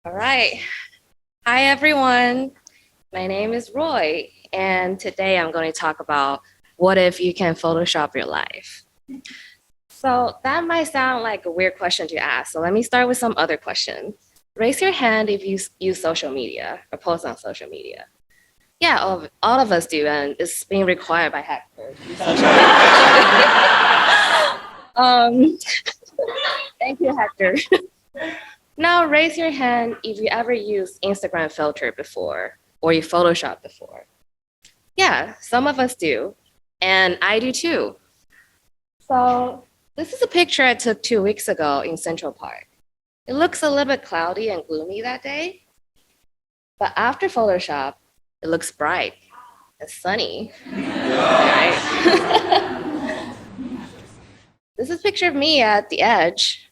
All right. Hi, everyone. My name is Roy, and today I'm going to talk about what if you can Photoshop your life. So, that might sound like a weird question to ask. So, let me start with some other questions. Raise your hand if you use social media or post on social media. Yeah, all of us do, and it's being required by hackers. um, thank you, Hector. Now, raise your hand if you ever used Instagram filter before or you Photoshop before. Yeah, some of us do, and I do too. So, this is a picture I took 2 weeks ago in Central Park. It looks a little bit cloudy and gloomy that day, but after Photoshop, it looks bright and sunny. Right? This is a picture of me at the edge.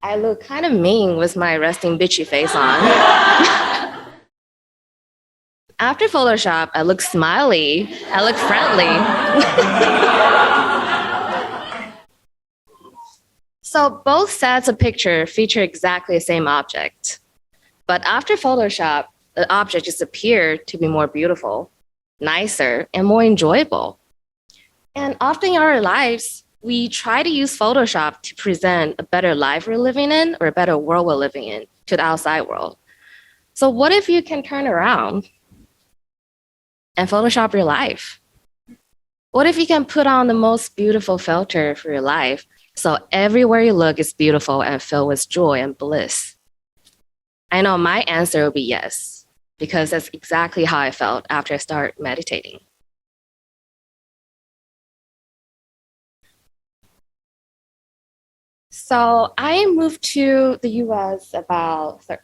I look kind of mean with my resting bitchy face on. After Photoshop, I look smiley. I look friendly. So both sets of picture feature exactly the same object. But after Photoshop, the object just appeared to be more beautiful, nicer, and more enjoyable. And often in our lives, we try to use Photoshop to present a better life we're living in or a better world we're living in to the outside world. So what if you can turn around and Photoshop your life? What if you can put on the most beautiful filter for your life so everywhere you look is beautiful and filled with joy and bliss? I know my answer will be yes, because that's exactly how I felt after I started meditating. So I moved to the US about, sorry,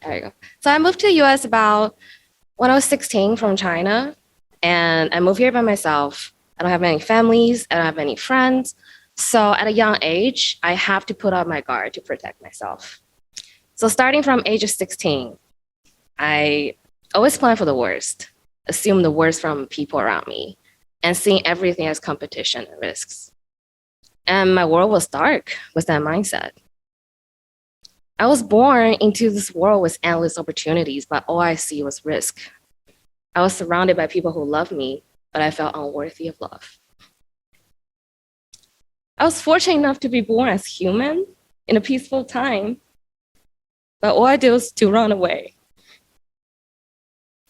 there you go. So I moved to the US about when I was 16 from China, and I moved here by myself. I don't have any families, I don't have any friends. So at a young age, I have to put up my guard to protect myself. So starting from age of 16, I always plan for the worst, assume the worst from people around me, and seeing everything as competition and risks. And my world was dark with that mindset. I was born into this world with endless opportunities, but all I see was risk. I was surrounded by people who loved me, but I felt unworthy of love. I was fortunate enough to be born as human in a peaceful time, but all I did was to run away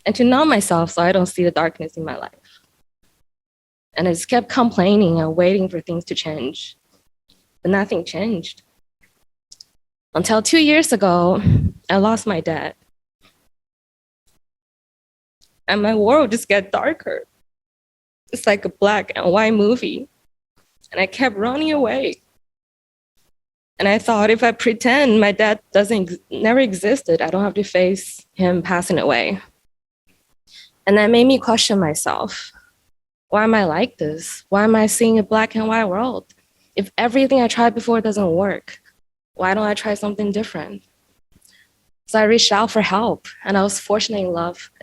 and to numb myself so I don't see the darkness in my life. And I just kept complaining and waiting for things to change, but nothing changed. Until 2 years ago, I lost my dad. And my world just got darker. It's like a black and white movie. And I kept running away. And I thought if I pretend my dad never existed, I don't have to face him passing away. And that made me question myself. Why am I like this? Why am I seeing a black and white world? If everything I tried before doesn't work, why don't I try something different? So I reached out for help, and I was fortunate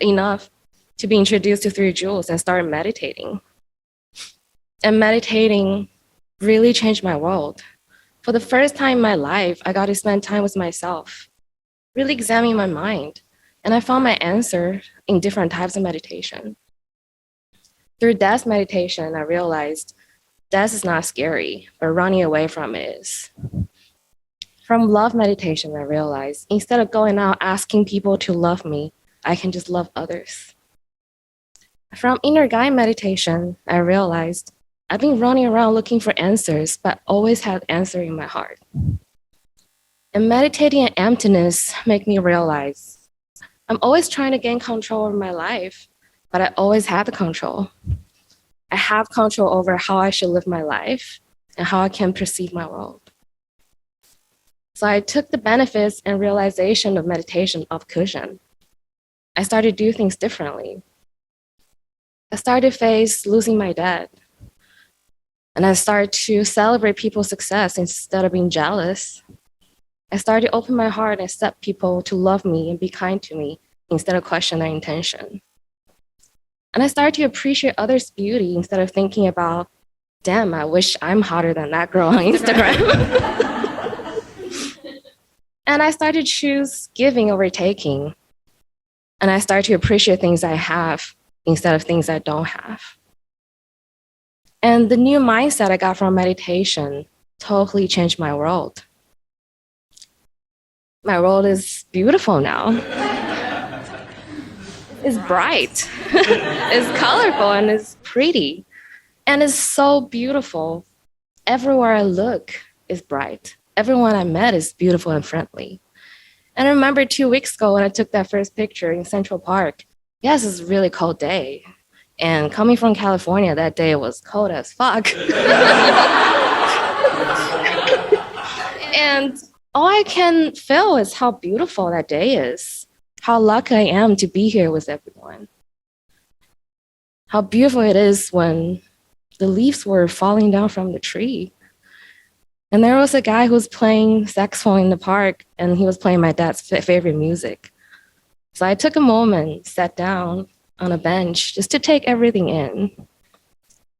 enough to be introduced to Three Jewels and started meditating. And meditating really changed my world. For the first time in my life, I got to spend time with myself, really examining my mind. And I found my answer in different types of meditation. Through death meditation, I realized death is not scary, but running away from it is. From love meditation, I realized instead of going out asking people to love me, I can just love others. From inner guide meditation, I realized I've been running around looking for answers, but always had answer in my heart. And meditating in emptiness made me realize I'm always trying to gain control over my life, but I always had the control. I have control over how I should live my life and how I can perceive my world. So I took the benefits and realization of meditation off cushion. I started to do things differently. I started to face losing my dad. And I started to celebrate people's success instead of being jealous. I started to open my heart and accept people to love me and be kind to me instead of question their intention. And I started to appreciate others' beauty instead of thinking about, damn, I wish I'm hotter than that girl on Instagram. And I started to choose giving over taking. And I started to appreciate things I have instead of things I don't have. And the new mindset I got from meditation totally changed my world. My world is beautiful now. It's bright, it's colorful, and it's pretty. And it's so beautiful. Everywhere I look is bright. Everyone I met is beautiful and friendly. And I remember 2 weeks ago when I took that first picture in Central Park. Yes, it's a really cold day. And coming from California, that day was cold as fuck. And all I can feel is how beautiful that day is, how lucky I am to be here with everyone, how beautiful it is when the leaves were falling down from the tree. And there was a guy who was playing saxophone in the park, and he was playing my dad's favorite music. So I took a moment, sat down on a bench just to take everything in.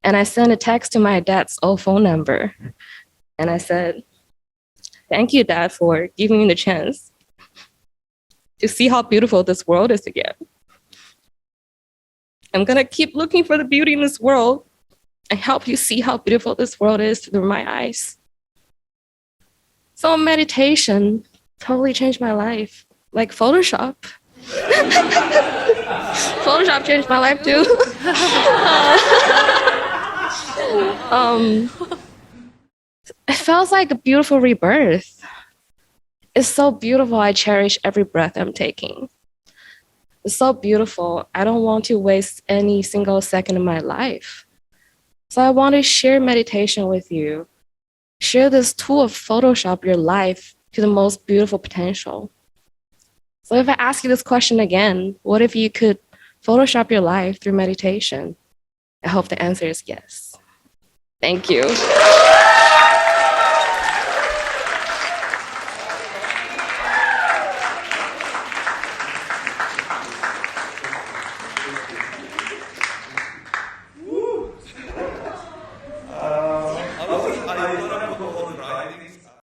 And I sent a text to my dad's old phone number. And I said, "Thank you, Dad, for giving me the chance to see how beautiful this world is again. I'm gonna keep looking for the beauty in this world and help you see how beautiful this world is through my eyes." So meditation totally changed my life, like Photoshop. Photoshop changed my life too. It feels like a beautiful rebirth. It's so beautiful. I cherish every breath I'm taking. It's so beautiful. I don't want to waste any single second of my life. So I want to share meditation with you. Share this tool of Photoshop your life to the most beautiful potential. So if I ask you this question again, what if you could Photoshop your life through meditation? I hope the answer is yes. Thank you.